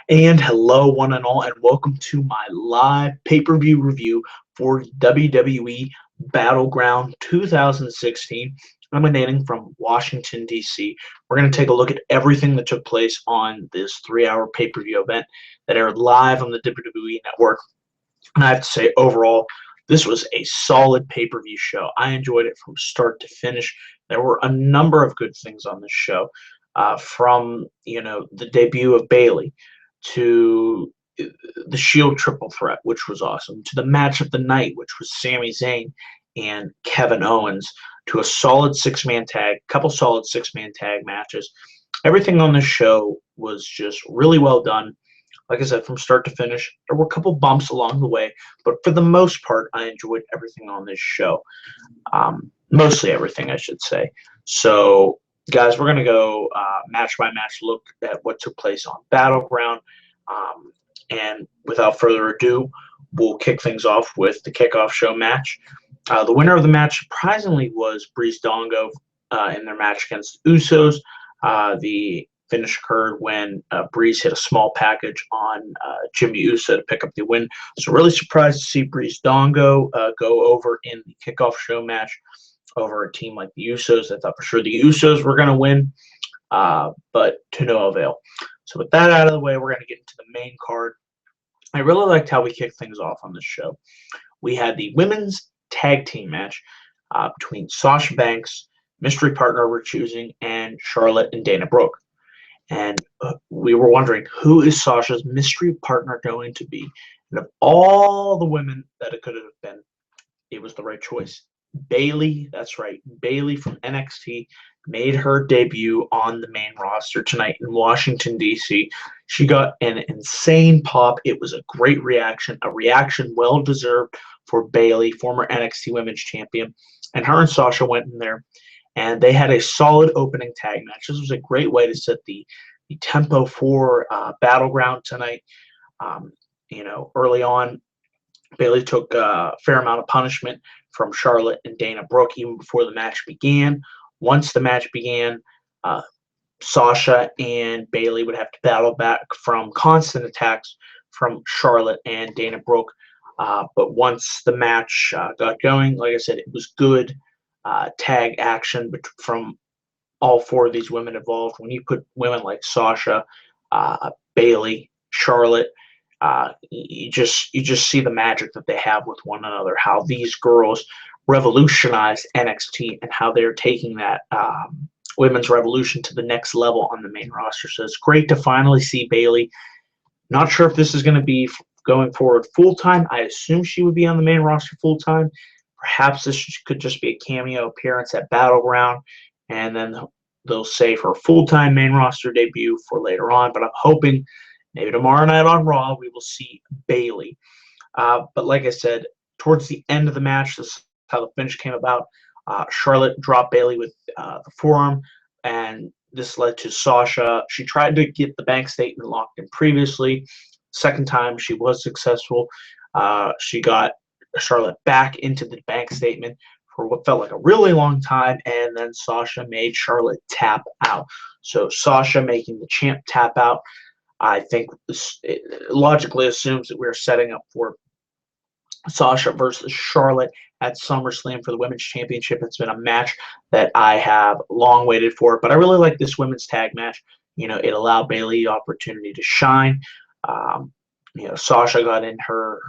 And hello, one and all, and welcome to my live pay-per-view review for WWE Battleground 2016, emanating from Washington, D.C. We're going to take a look at everything that took place on this 3-hour pay-per-view event that aired live on the WWE Network. And I have to say, overall, this was a solid pay-per-view show. I enjoyed it from start to finish. There were a number of good things on this show, from the debut of Bayley to the Shield triple threat, which was awesome, to the match of the night, which was Sami Zayn and Kevin Owens, to a solid six-man tag, couple solid six-man tag matches. Everything on this show was just really well done. Like I said, from start to finish, there were a couple bumps along the way, but for the most part, I enjoyed everything on this show. Mostly everything, I should say. So, guys, we're going to go match by match look at what took place on Battleground. And without further ado, we'll kick things off with the kickoff show match. The winner of the match, surprisingly, was Breeze Dongo in their match against the Usos. The finish occurred when Breeze hit a small package on Jimmy Uso to pick up the win. So really surprised to see Breeze Dongo go over in the kickoff show match over a team like the Usos. I thought for sure the Usos were going to win, but to no avail. So with that out of the way, we're going to get into the main card. I really liked how we kicked things off on this show. We had the women's tag team match between Sasha Banks, mystery partner we're choosing, and Charlotte and Dana Brooke. And we were wondering, who is Sasha's mystery partner going to be? And of all the women that it could have been, it was the right choice. Bayley, that's right. Bayley from NXT made her debut on the main roster tonight in Washington, D.C. She got an insane pop. It was a great reaction, a reaction well-deserved for Bayley, former NXT Women's Champion. And her and Sasha went in there, and they had a solid opening tag match. This was a great way to set the tempo for Battleground tonight. Early on, Bayley took a fair amount of punishment from Charlotte and Dana Brooke even before the match began. Once the match began, Sasha and Bayley would have to battle back from constant attacks from Charlotte and Dana Brooke. But once the match got going, like I said, it was good tag action from all four of these women involved. When you put women like Sasha, Bayley, Charlotte, you just see the magic that they have with one another, how these girls revolutionized NXT and how they're taking that women's revolution to the next level on the main roster. So it's great to finally see Bayley. Not sure if this is going to be going forward full-time. I assume she would be on the main roster full-time. Perhaps this could just be a cameo appearance at Battleground, and then they'll save her full-time main roster debut for later on. But I'm hoping maybe tomorrow night on Raw we will see Bayley. But like I said, towards the end of the match, this is how the finish came about. Charlotte dropped Bayley with the forearm, and this led to Sasha. She tried to get the bank statement locked in previously. Second time, she was successful. She got Charlotte back into the bank statement for what felt like a really long time, and then Sasha made Charlotte tap out. So Sasha making the champ tap out, I think it logically assumes that we're setting up for Sasha versus Charlotte at SummerSlam for the Women's Championship. It's been a match that I have long waited for, but I really like this women's tag match. It allowed Bayley the opportunity to shine. Sasha got in her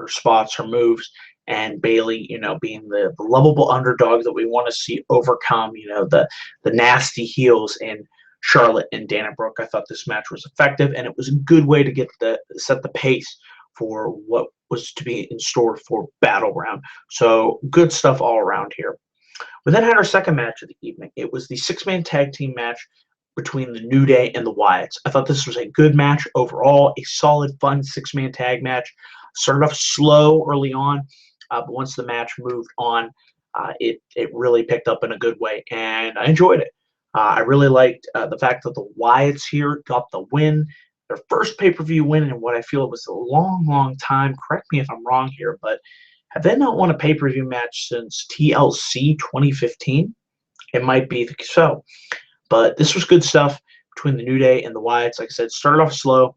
spots, her moves, and Bayley, being the lovable underdog that we want to see overcome, the nasty heels in Charlotte and Dana Brooke. I thought this match was effective, and it was a good way to set the pace for what was to be in store for Battleground. So good stuff all around here. We then had our second match of the evening. It was the six-man tag team match between the New Day and the Wyatts. I thought this was a good match overall, a solid, fun six-man tag match. Started off slow early on, but once the match moved on, it really picked up in a good way, and I enjoyed it. I really liked the fact that the Wyatts here got the win, their first pay-per-view win in what I feel was a long, long time. Correct me if I'm wrong here, but have they not won a pay-per-view match since TLC 2015? It might be so. But this was good stuff between the New Day and the Wyatts. Like I said, started off slow.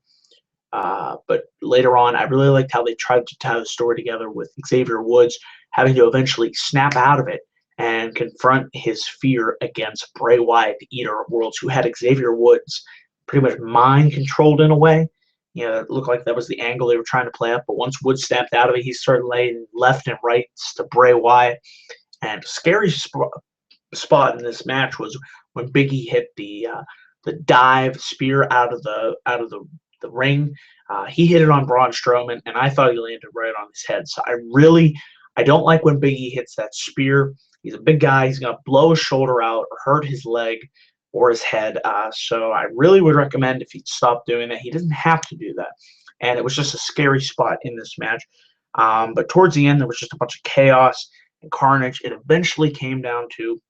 But later on, I really liked how they tried to tell the story together with Xavier Woods having to eventually snap out of it and confront his fear against Bray Wyatt, the Eater of Worlds, who had Xavier Woods pretty much mind controlled in a way. It looked like that was the angle they were trying to play up. But once Woods snapped out of it, he started laying left and right to Bray Wyatt. And scary spot in this match was when Big E hit the dive spear out of the ring. He hit it on Braun Strowman, and I thought he landed right on his head. So I don't like when Big E hits that spear. He's a big guy. He's gonna blow his shoulder out or hurt his leg or his head. So I really would recommend if he'd stop doing that. He doesn't have to do that. And it was just a scary spot in this match. But towards the end, there was just a bunch of chaos and carnage. It eventually came down to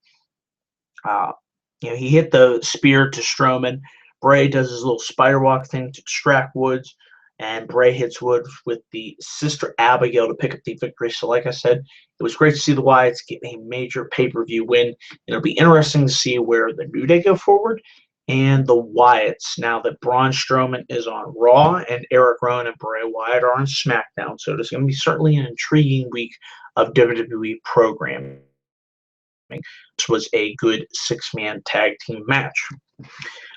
uh, he hit the spear to Strowman. Bray does his little spider walk thing to distract Woods, and Bray hits Woods with the Sister Abigail to pick up the victory. So, like I said, it was great to see the Wyatts get a major pay-per-view win. It'll be interesting to see where the New Day go forward and the Wyatts now that Braun Strowman is on Raw and Eric Rowan and Bray Wyatt are on SmackDown. So it's going to be certainly an intriguing week of WWE programming. This was a good six-man tag team match.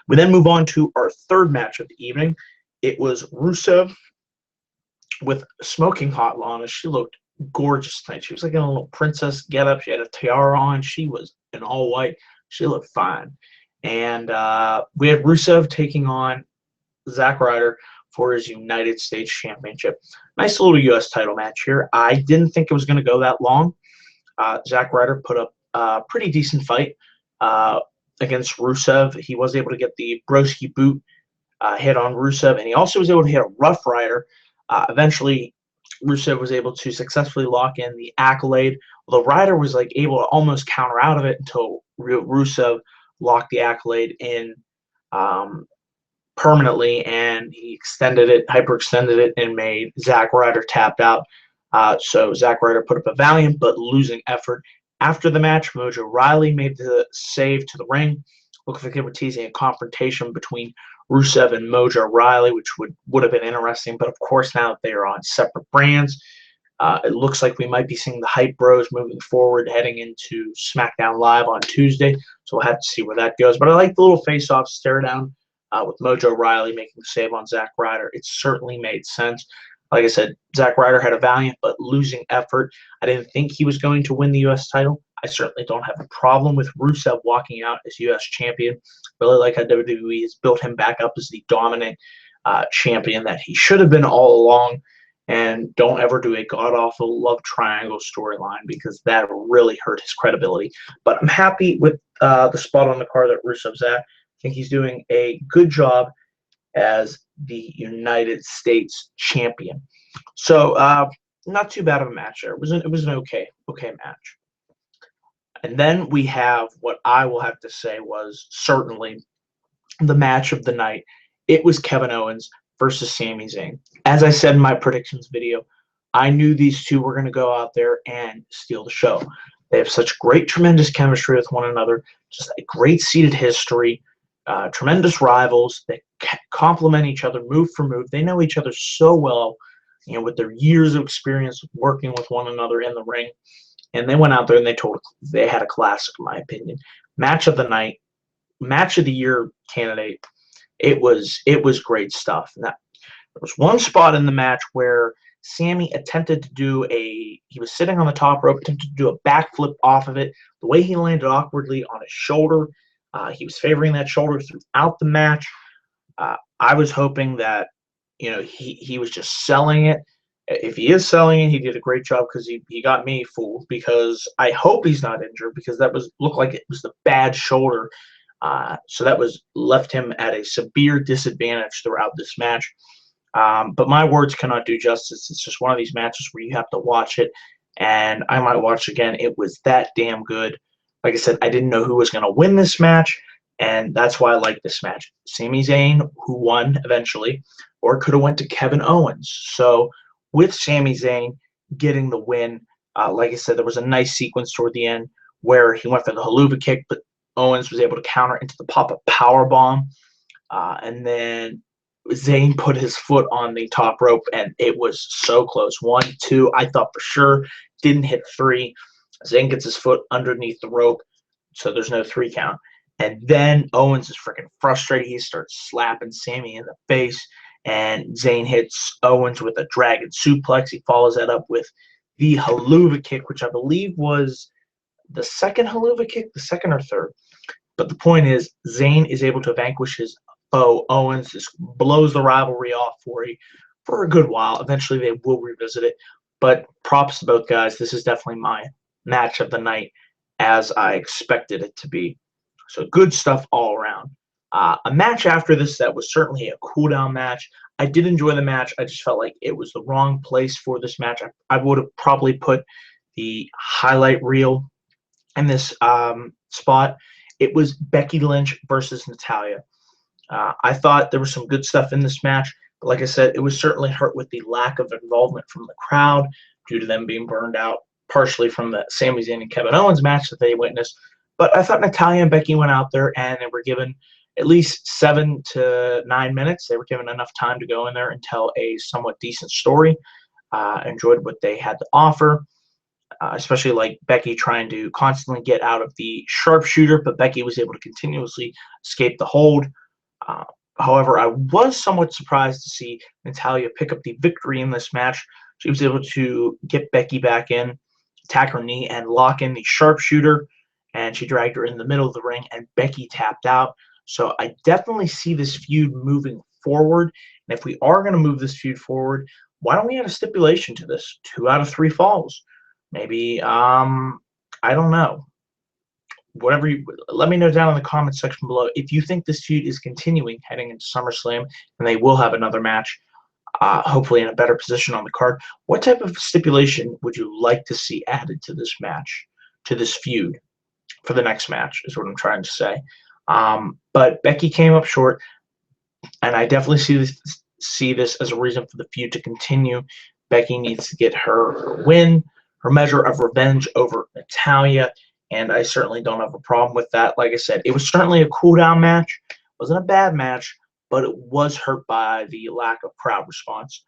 We then move on to our third match of the evening. It was Rusev with Smoking Hot Lana. She looked gorgeous tonight. She was like in a little princess getup. She had a tiara on. She was in all white. She looked fine. And we had Rusev taking on Zack Ryder for his United States Championship. Nice little U.S. title match here. I didn't think it was going to go that long. Zack Ryder put up a pretty decent fight against Rusev. He was able to get the Broski boot hit on Rusev, and he also was able to hit a Rough Rider. Eventually, Rusev was able to successfully lock in the Accolade, although Ryder was like able to almost counter out of it until Rusev locked the Accolade in permanently, and he hyperextended it, and made Zack Ryder tapped out. So Zack Ryder put up a valiant but losing effort. After the match, Mojo Rawley made the save to the ring. Looks like they were teasing a confrontation between Rusev and Mojo Rawley, which would have been interesting. But of course, now that they are on separate brands, it looks like we might be seeing the Hype Bros moving forward, heading into SmackDown Live on Tuesday. So we'll have to see where that goes. But I like the little face-off stare down with Mojo Rawley making the save on Zack Ryder. It certainly made sense. Like I said, Zack Ryder had a valiant but losing effort. I didn't think he was going to win the U.S. title. I certainly don't have a problem with Rusev walking out as U.S. champion. Really like how WWE has built him back up as the dominant champion that he should have been all along. And don't ever do a god-awful love triangle storyline because that really hurt his credibility. But I'm happy with the spot on the card that Rusev's at. I think he's doing a good job as the United States champion. So not too bad of a match there. It was an okay match. And then we have what I will have to say was certainly the match of the night. It was Kevin Owens versus Sami Zayn. As I said in my predictions video, I knew these two were going to go out there and steal the show. They have such great, tremendous chemistry with one another, just a great seated history, tremendous rivals. They complement each other move for move. They know each other so well, with their years of experience working with one another in the ring. And they went out there and they had a classic, in my opinion. Match of the night, match of the year candidate. It was great stuff. Now, there was one spot in the match where Sami attempted to he was sitting on the top rope, attempted to do a backflip off of it. The way he landed awkwardly on his shoulder, he was favoring that shoulder throughout the match. I was hoping that, he was just selling it. If he is selling it, he did a great job because he got me fooled, because I hope he's not injured, because that looked like it was the bad shoulder. So that left him at a severe disadvantage throughout this match. But my words cannot do justice. It's just one of these matches where you have to watch it, and I might watch again. It was that damn good. Like I said, I didn't know who was going to win this match, and that's why I like this match. Sami Zayn, who won eventually, or could have went to Kevin Owens. So with Sami Zayn getting the win, like I said, there was a nice sequence toward the end where he went for the haluva kick, but Owens was able to counter into the pop-up powerbomb. And then Zayn put his foot on the top rope, and it was so close. 1, 2, I thought for sure. Didn't hit 3. Zayn gets his foot underneath the rope, so there's no 3 count. And then Owens is freaking frustrated. He starts slapping Sammy in the face, and Zayn hits Owens with a dragon suplex. He follows that up with the haluva kick, which I believe was the second haluva kick, the second or third. But the point is, Zayn is able to vanquish his foe. Owens just blows the rivalry off for a good while. Eventually, they will revisit it. But props to both guys. This is definitely my match of the night, as I expected it to be. So good stuff all around. A match after this that was certainly a cool-down match. I did enjoy the match. I just felt like it was the wrong place for this match. I would have probably put the highlight reel in this spot. It was Becky Lynch versus Natalya. I thought there was some good stuff in this match, but like I said, it was certainly hurt with the lack of involvement from the crowd due to them being burned out partially from the Sami Zayn and Kevin Owens match that they witnessed. But I thought Natalya and Becky went out there and they were given at least 7 to 9 minutes. They were given enough time to go in there and tell a somewhat decent story. Enjoyed what they had to offer. Especially like Becky trying to constantly get out of the sharpshooter, but Becky was able to continuously escape the hold. However, I was somewhat surprised to see Natalya pick up the victory in this match. She was able to get Becky back in, attack her knee, and lock in the sharpshooter, and she dragged her in the middle of the ring, and Becky tapped out. So I definitely see this feud moving forward, and if we are going to move this feud forward, why don't we add a stipulation to this? 2 out of 3 falls. Maybe, I don't know. Whatever you let me know down in the comment section below if you think this feud is continuing heading into SummerSlam, and they will have another match, hopefully in a better position on the card. What type of stipulation would you like to see added to this match, to this feud, for the next match? Is what I'm trying to say. But Becky came up short, and I definitely see this as a reason for the feud to continue. Becky needs to get her win, her measure of revenge over Natalya, and I certainly don't have a problem with that. Like I said, it was certainly a cool-down match. It wasn't a bad match, but it was hurt by the lack of crowd response.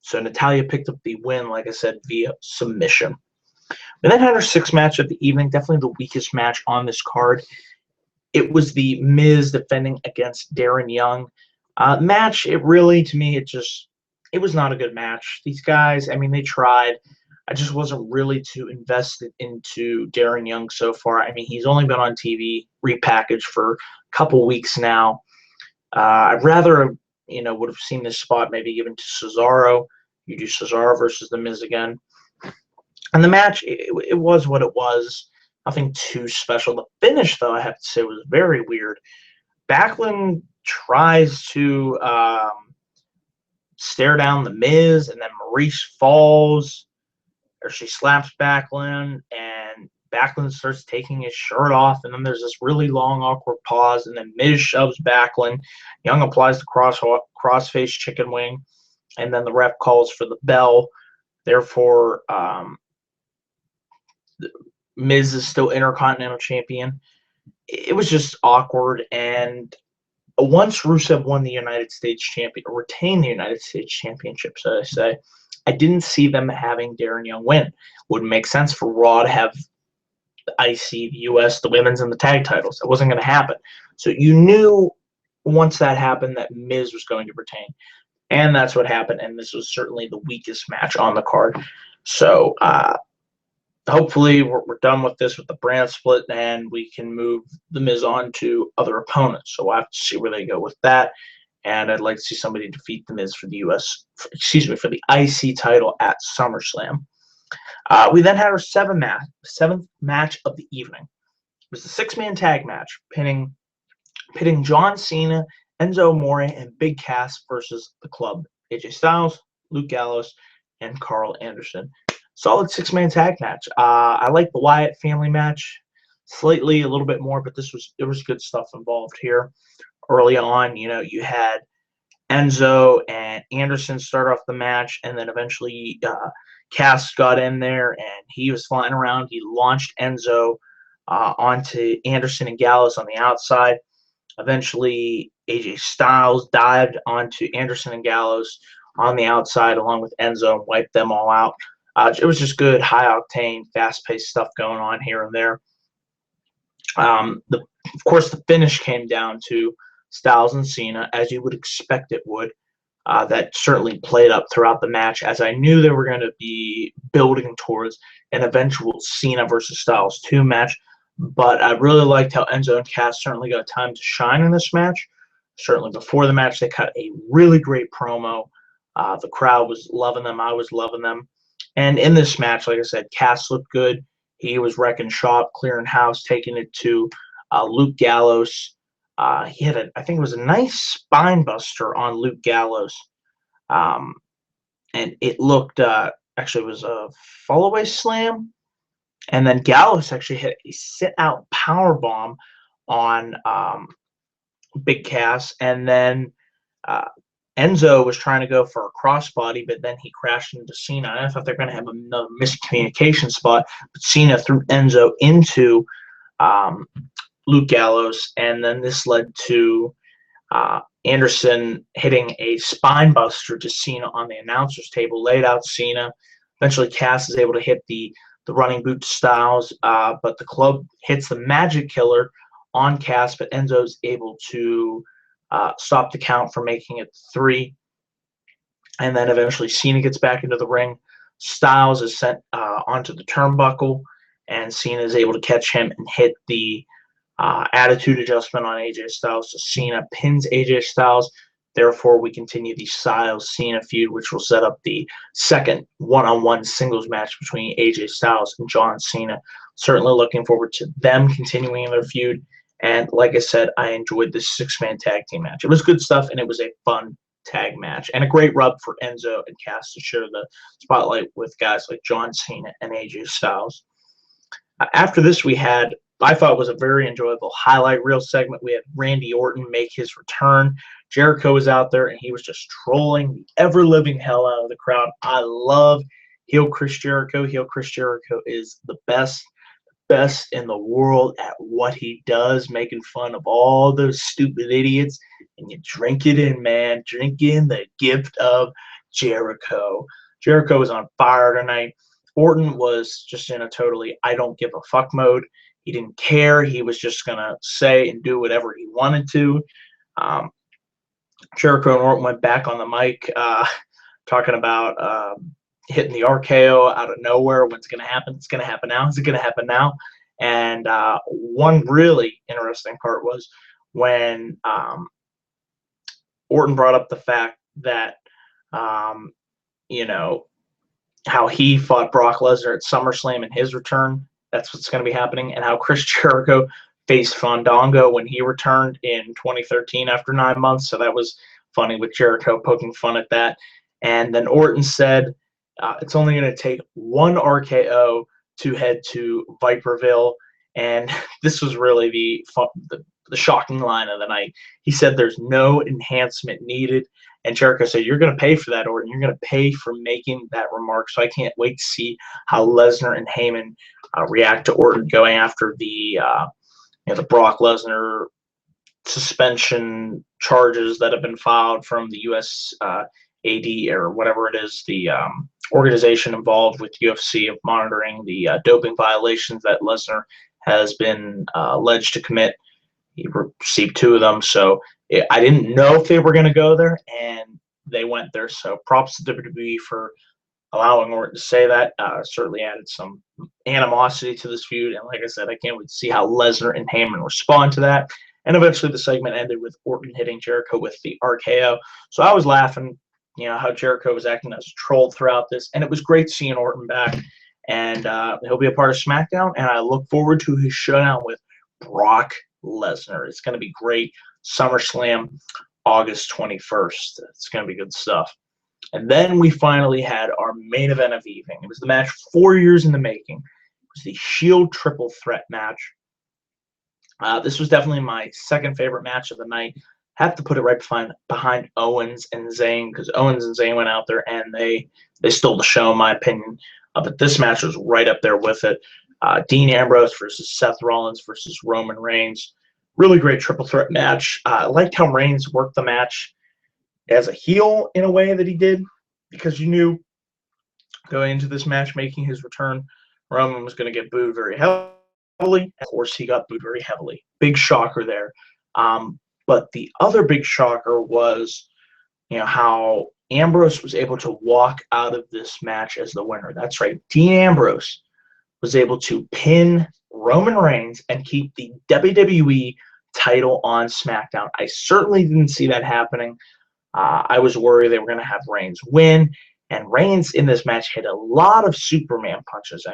So Natalya picked up the win, like I said, via submission. We then had our 6th match of the evening, definitely the weakest match on this card. It was the Miz defending against Darren Young. Match, it really, to me, it was not a good match. These guys, I mean, they tried. I just wasn't really too invested into Darren Young so far. I mean, he's only been on TV, repackaged for a couple weeks now. I'd rather, would have seen this spot maybe given to Cesaro. You do Cesaro versus The Miz again. And the match, it was what it was. Nothing too special. The finish, though, I have to say, was very weird. Backlund tries to stare down The Miz, and then Maurice falls. Or she slaps Backlund, and Backlund starts taking his shirt off, and then there's this really long, awkward pause, and then Miz shoves Backlund. Young applies the crossface chicken wing, and then the ref calls for the bell. Therefore, Miz is still Intercontinental Champion. It was just awkward, and once Rusev won the United States Champion, or retained the United States Championship, so I say, I didn't see them having Darren Young win. Wouldn't make sense for Raw to have the IC, the US, the women's, and the tag titles. It wasn't going to happen. So you knew once that happened that Miz was going to retain. And that's what happened, and this was certainly the weakest match on the card. So hopefully we're done with this with the brand split, and we can move The Miz on to other opponents. So we'll have to see where they go with that. And I'd like to see somebody defeat The Miz for the for the IC title at SummerSlam. We then had our 7th match of the evening. It was the 6-man tag match, pitting John Cena, Enzo Amore, and Big Cass versus the Club. AJ Styles, Luke Gallows, and Carl Anderson. Solid 6-man tag match. I like the Wyatt family match slightly, a little bit more, but there was good stuff involved here. Early on, you had Enzo and Anderson start off the match, and then eventually Cass got in there, and he was flying around. He launched Enzo onto Anderson and Gallows on the outside. Eventually, AJ Styles dived onto Anderson and Gallows on the outside along with Enzo and wiped them all out. It was just good, high-octane, fast-paced stuff going on here and there. Of course, the finish came down to Styles and Cena, as you would expect it would. That certainly played up throughout the match, as I knew they were going to be building towards an eventual Cena versus Styles 2 match. But I really liked how Enzo and Cass certainly got time to shine in this match. Certainly before the match, they cut a really great promo. The crowd was loving them. I was loving them. And in this match, like I said, Cass looked good. He was wrecking shop, clearing house, taking it to Luke Gallows. He had, I think it was a nice spine buster on Luke Gallows. And it looked, actually, it was a fall-away slam. And then Gallows actually hit a sit-out powerbomb on Big Cass. And then Enzo was trying to go for a crossbody, but then he crashed into Cena. I thought they were going to have another miscommunication spot, but Cena threw Enzo into Luke Gallows, and then this led to Anderson hitting a spine buster to Cena on the announcer's table, laid out Cena. Eventually, Cass is able to hit the running boot to Styles, but the club hits the Magic Killer on Cass, but Enzo's able to stop the count from making it 3. And then eventually Cena gets back into the ring. Styles is sent onto the turnbuckle, and Cena is able to catch him and hit the attitude adjustment on AJ Styles. So Cena pins AJ Styles. Therefore, we continue the Styles-Cena feud, which will set up the second one-on-one singles match between AJ Styles and John Cena. Certainly looking forward to them continuing their feud. And like I said, I enjoyed this 6-man tag team match. It was good stuff, and it was a fun tag match. And a great rub for Enzo and Cass to share the spotlight with guys like John Cena and AJ Styles. After this, we had, I thought it was a very enjoyable highlight reel segment. We had Randy Orton make his return. Jericho was out there, and he was just trolling the ever-living hell out of the crowd. I love heel Chris Jericho. Heel Chris Jericho is the best in the world at what he does, making fun of all those stupid idiots. And you drink it in, man. Drink in the gift of Jericho. Jericho was on fire tonight. Orton was just in a totally I don't give a fuck mode. He didn't care. He was just going to say and do whatever he wanted to. Jericho and Orton went back on the mic talking about hitting the RKO out of nowhere. When's going to happen? It's going to happen now. Is it going to happen now? And one really interesting part was when Orton brought up the fact that, you know, how he fought Brock Lesnar at SummerSlam in his return. That's what's going to be happening. And how Chris Jericho faced Fandango when he returned in 2013 after 9 months. So that was funny with Jericho poking fun at that. And then Orton said, it's only going to take one RKO to head to Viperville. And this was really the shocking line of the night. He said there's no enhancement needed. And Jericho said, you're going to pay for that, Orton. You're going to pay for making that remark. So I can't wait to see how Lesnar and Heyman react to Orton going after the Brock Lesnar suspension charges that have been filed from the US AD or whatever it is, the organization involved with UFC of monitoring the doping violations that Lesnar has been alleged to commit. He received 2 of them. So I didn't know if they were going to go there, and they went there. So props to WWE for allowing Orton to say that. Certainly added some animosity to this feud. And like I said, I can't wait to see how Lesnar and Heyman respond to that. And eventually the segment ended with Orton hitting Jericho with the RKO. So I was laughing, how Jericho was acting as a troll throughout this. And it was great seeing Orton back. And he'll be a part of SmackDown. And I look forward to his showdown with Brock Lesnar. It's going to be great. SummerSlam, August 21st. It's going to be good stuff. And then we finally had our main event of the evening. It was the match 4 years in the making. It was the Shield triple threat match. This was definitely my second favorite match of the night. Have to put it right behind Owens and Zayn, because Owens and Zayn went out there and they stole the show, in my opinion. But this match was right up there with it. Dean Ambrose versus Seth Rollins versus Roman Reigns. Really great triple threat match. I liked how Reigns worked the match as a heel in a way that he did, because you knew going into this match, making his return, Roman was going to get booed very heavily. Of course, he got booed very heavily. Big shocker there. But the other big shocker was, how Ambrose was able to walk out of this match as the winner. That's right. Dean Ambrose was able to pin Roman Reigns and keep the WWE title on SmackDown. I certainly didn't see that happening. I was worried they were going to have Reigns win. And Reigns in this match hit a lot of Superman punches.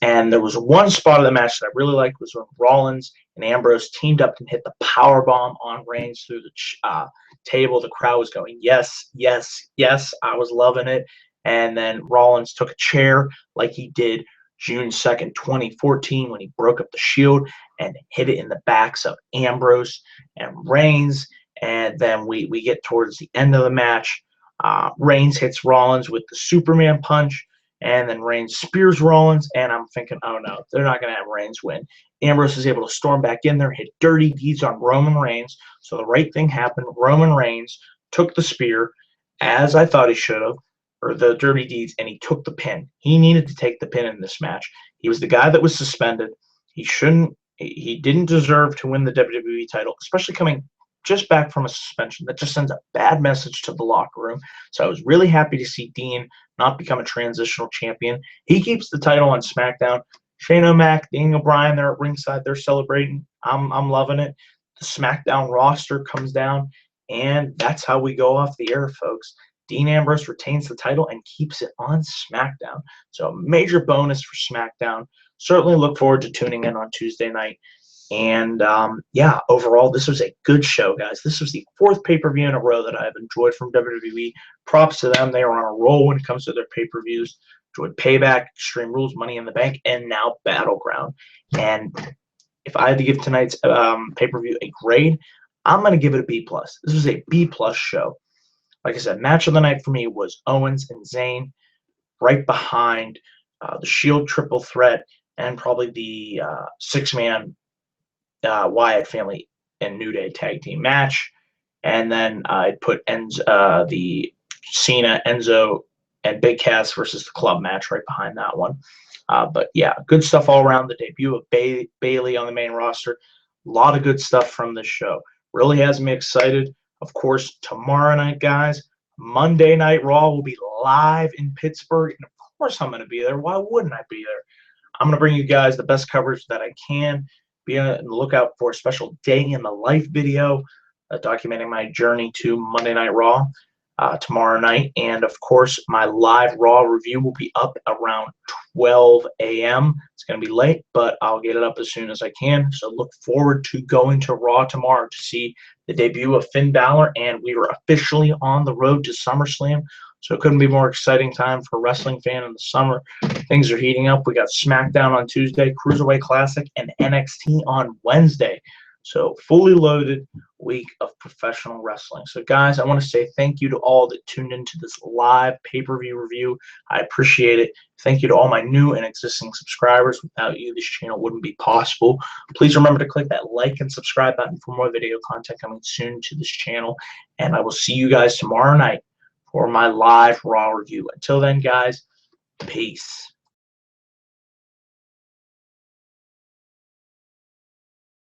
And there was one spot of the match that I really liked was when Rollins and Ambrose teamed up and hit the power bomb on Reigns through the table. The crowd was going, yes, yes, yes. I was loving it. And then Rollins took a chair like he did June 2nd, 2014, when he broke up the Shield and hit it in the backs of Ambrose and Reigns. And then we get towards the end of the match. Reigns hits Rollins with the Superman punch, and then Reigns spears Rollins, and I'm thinking, oh no, they're not going to have Reigns win. Ambrose is able to storm back in there, hit dirty deeds on Roman Reigns, so the right thing happened. Roman Reigns took the spear, as I thought he should have, or the dirty deeds, and he took the pin. He needed to take the pin in this match. He was the guy that was suspended. He didn't deserve to win the WWE title, especially coming just back from a suspension. That just sends a bad message to the locker room. So I was really happy to see Dean not become a transitional champion. He keeps the title on SmackDown. Shane O'Mac, Daniel Bryan, they're at ringside. They're celebrating. I'm loving it. The SmackDown roster comes down, and that's how we go off the air, folks. Dean Ambrose retains the title and keeps it on SmackDown. So a major bonus for SmackDown. Certainly look forward to tuning in on Tuesday night. And yeah, overall, this was a good show, guys. This was the fourth pay-per-view in a row that I've enjoyed from WWE. Props to them. They are on a roll when it comes to their pay-per-views. Enjoyed Payback, Extreme Rules, Money in the Bank, and now Battleground. And if I had to give tonight's pay-per-view a grade, I'm going to give it a B+. This was a B+ show. Like I said, match of the night for me was Owens and Zayn, right behind the Shield triple threat and probably the six-man Wyatt family and New Day tag team match. And then I'd put the Cena, Enzo, and Big Cass versus the Club match right behind that one. But yeah, good stuff all around. The debut of Bayley on the main roster. A lot of good stuff from this show. Really has me excited. Of course, tomorrow night, guys, Monday Night Raw will be live in Pittsburgh. And of course I'm going to be there. Why wouldn't I be there? I'm going to bring you guys the best coverage that I can. Be on the lookout for a special day in the life video documenting my journey to Monday Night Raw tomorrow night. And, of course, my live Raw review will be up around 12 a.m. It's going to be late, but I'll get it up as soon as I can. So look forward to going to Raw tomorrow to see the debut of Finn Balor. And we are officially on the road to SummerSlam. So it couldn't be a more exciting time for a wrestling fan in the summer. Things are heating up. We got SmackDown on Tuesday, Cruiserweight Classic, and NXT on Wednesday. So fully loaded week of professional wrestling. So, guys, I want to say thank you to all that tuned into this live pay-per-view review. I appreciate it. Thank you to all my new and existing subscribers. Without you, this channel wouldn't be possible. Please remember to click that like and subscribe button for more video content coming soon to this channel. And I will see you guys tomorrow night for my live Raw review. Until then, guys, peace.